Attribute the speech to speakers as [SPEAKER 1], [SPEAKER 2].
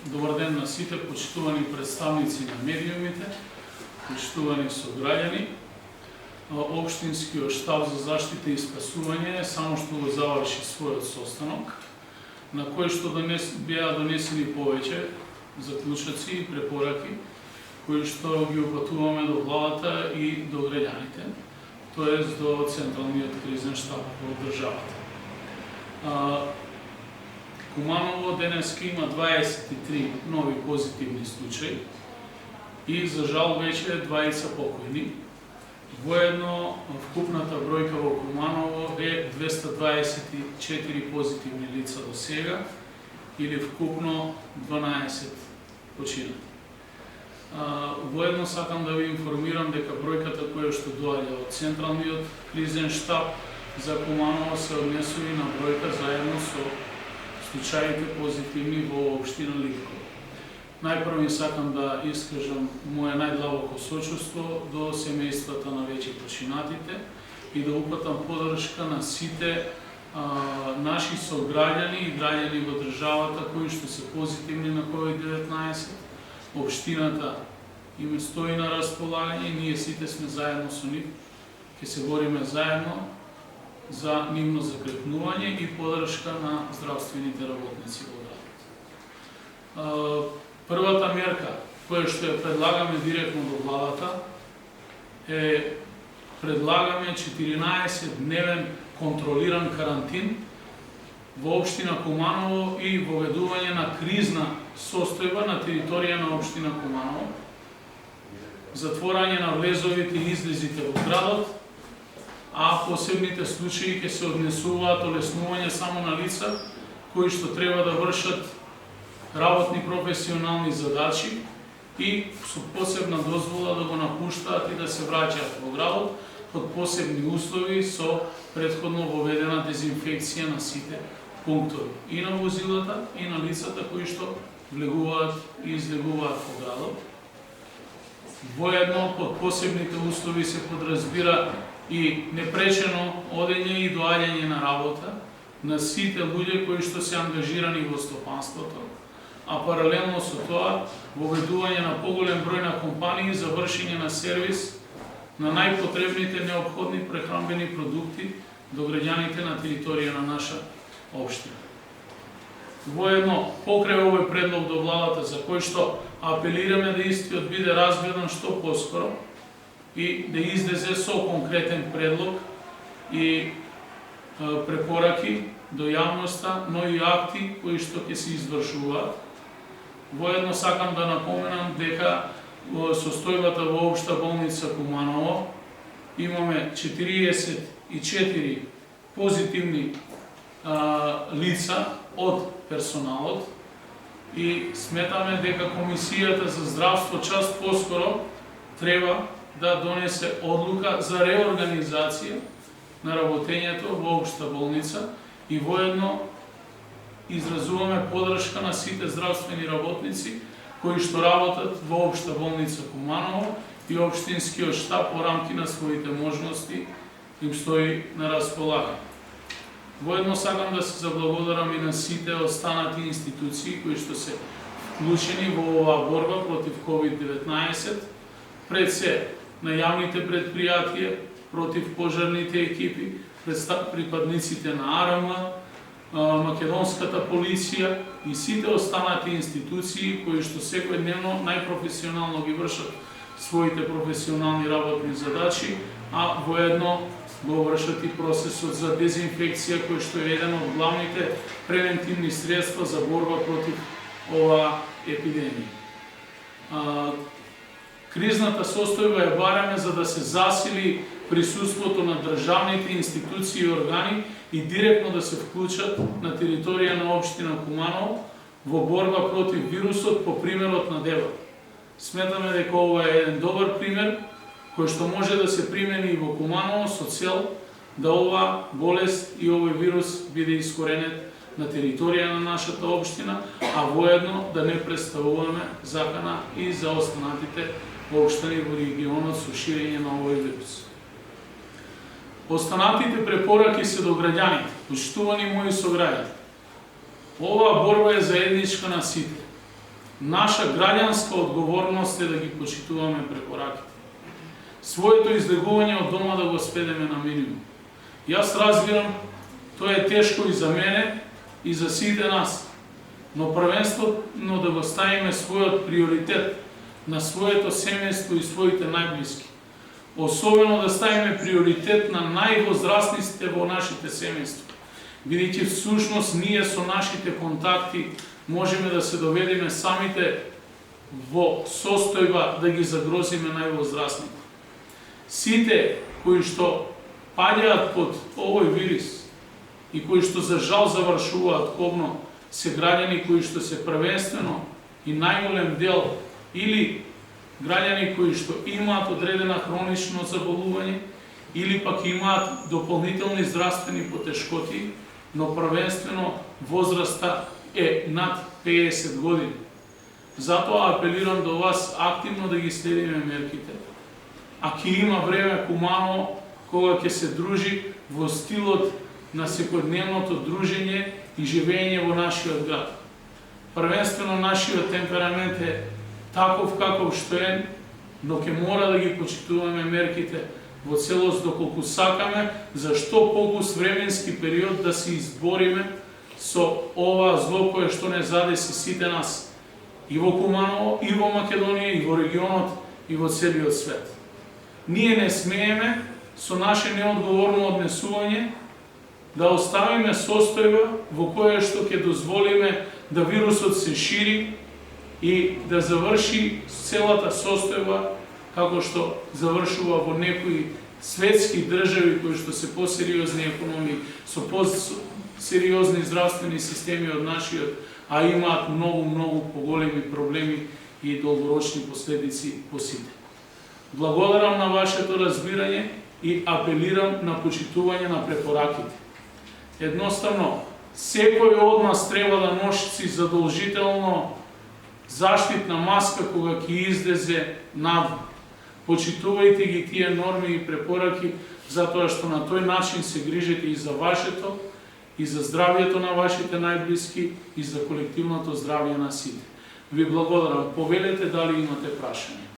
[SPEAKER 1] Добар ден на сите, почитувани представници на медиумите, почитувани сограѓани. Општинскиот штаб за заштита и спасување само што го заврши својот состанок, на кој што беа донесени повеќе заклучоци и препораки, кои што ги упатуваме до владата и до граѓаните, тоест до Централниот кризен штаб во државата. Куманово денеска има 23 нови позитивни случаи и за жал веќе 20 покојни. Воедно вкупната бројка во Куманово е 224 позитивни лица до сега или вкупно 12 починати. Воедно сакам да ви информирам дека бројката која што доаѓа од Централниот кризен штаб за Куманово се однесува на бројка заедно со случаите позитивни во општина Ливково. Најпрво сакам да искажам моје најдлабоко сочувство до семејствата на веќе починатите и да упатам поддршка на сите наши сограѓани и граѓани во државата кои што се позитивни на COVID-19. Општината им стои на располагање и ние сите сме заедно со нив. Ќе се бориме заедно за нивно закрепнување и поддршка на здравствените работници во градот. Првата мерка која што ја предлагаме директно до владата е предлагаме 14-дневен контролиран карантин во општина Куманово и воведување на кризна состојба на територија на општина Куманово, затворање на влезовите и излезите во градот, а посебните случаи ќе се однесуваат олеснување само на лица кои што треба да вршат работни професионални задачи и со посебна дозвола да го напуштаат и да се враќаат во градот под посебни услови со претходно воведена дезинфекција на сите пунктови и на возилата и на лицата кои што влегуваат и излегуваат во градот. Воедно под посебните услови се подразбира и непречено одење и доаѓање на работа на сите луѓе кои што се ангажирани во стопанството, а паралелно со тоа воведување на поголем број на компании за вршење на сервис на најпотребните неопходни прехранбени продукти до граѓаните на територија на наша општина. Воедно, покрај овој предлог до владата за кој што апелираме да истиот биде разгледан што поскоро и да излезе со конкретен предлог и препораки до јавноста, но и акти кои што ќе се извршуваат. Воедно сакам да напоменам дека состојбата во општа болница Куманово имаме 44 позитивни лица од персоналот и сметаме дека Комисијата за здравство час поскоро треба да донесе одлука за реорганизација на работењето во општа болница и воедно изразуваме поддршка на сите здравствени работници кои што работат во општа болница Куманово и општинскиот штаб во рамки на своите можности им стои на располагање. Воедно сакам да се заблагодарам и на сите останати институции кои што се вклучени во оваа борба против COVID-19, пред се на јавните предпријатија, против пожарните екипи, припадниците на АРМ, македонската полиција и сите останати институции кои што секојдневно најпрофесионално ги вршат своите професионални работни задачи, а воедно го вршат и процесот за дезинфекција кој што е еден од главните превентивни средства за борба против оваа епидемија. Кризната состојба ја бараме за да се засили присуството на државните институции и органи и директно да се вклучат на територија на општина Куманово во борба против вирусот по примерот на Девор. Сметаме дека ова е еден добар пример кој што може да се примени и во Куманово со цел да ова болест и овој вирус биде искоренет на територија на нашата општина, а воедно да не представуваме закана и за останатите општини во регионот со ширење на овој вирус. Останатите препораки се до граѓаните, почитувани мои сограѓани. Оваа борба е заедничка на сите. Наша граѓанска одговорност е да ги почитуваме препораките. Своето излегување од дома да го сведеме на минимум. Јас разбирам, тоа е тешко и за мене, и за сите нас, но првенствено да го ставиме својот приоритет на своето семејство и своите најблиски. Особено да ставиме приоритет на највозрастните во нашите семејства, бидејќи всушност ние со нашите контакти можеме да се доведеме самите во состојба да ги загрозиме највозрастните. Сите кои што паѓаат под овој вирус и кои што за жал завршуваат кобно се граѓани кои што се првенствено и најголем дел или граѓани кои што имаат одредена хронично заболување или пак имаат дополнителни здравствени потешкоти, но првенствено возраста е над 50 години. Затоа апелирам до вас активно да ги следиме мерките. А ќе има време кумано кога ќе се дружи во стилот на секојдневното дружење и живење во нашиот град. Првенствено нашиот темперамент е таков каков што е, но ќе мора да ги почитуваме мерките во целост доколку сакаме за што покус временски период да се избориме со ова зло кое што не задеси сите нас и во Куманово, и во Македонија, и во регионот, и во целиот свет. Ние не смееме со наше неодговорно однесување да оставиме состојба во која што ќе дозволиме да вирусот се шири и да заврши целата состојба како што завршува во некои светски држави кои што се посериозни економии, со посериозни здравствени системи од нашиот, а имаат многу поголеми проблеми и долгорочни последици по сите. Благодарам на вашето разбирање и апелирам на почитување на препораките. Едноставно, секој од нас треба да носи задолжително заштитна маска кога ќе излезе навън. Почитувајте ги тие норми и препораки, затоа што на тој начин се грижите и за вашето, и за здравјето на вашите најблиски, и за колективното здравје на сите. Ви благодарам. Повелете дали имате прашање.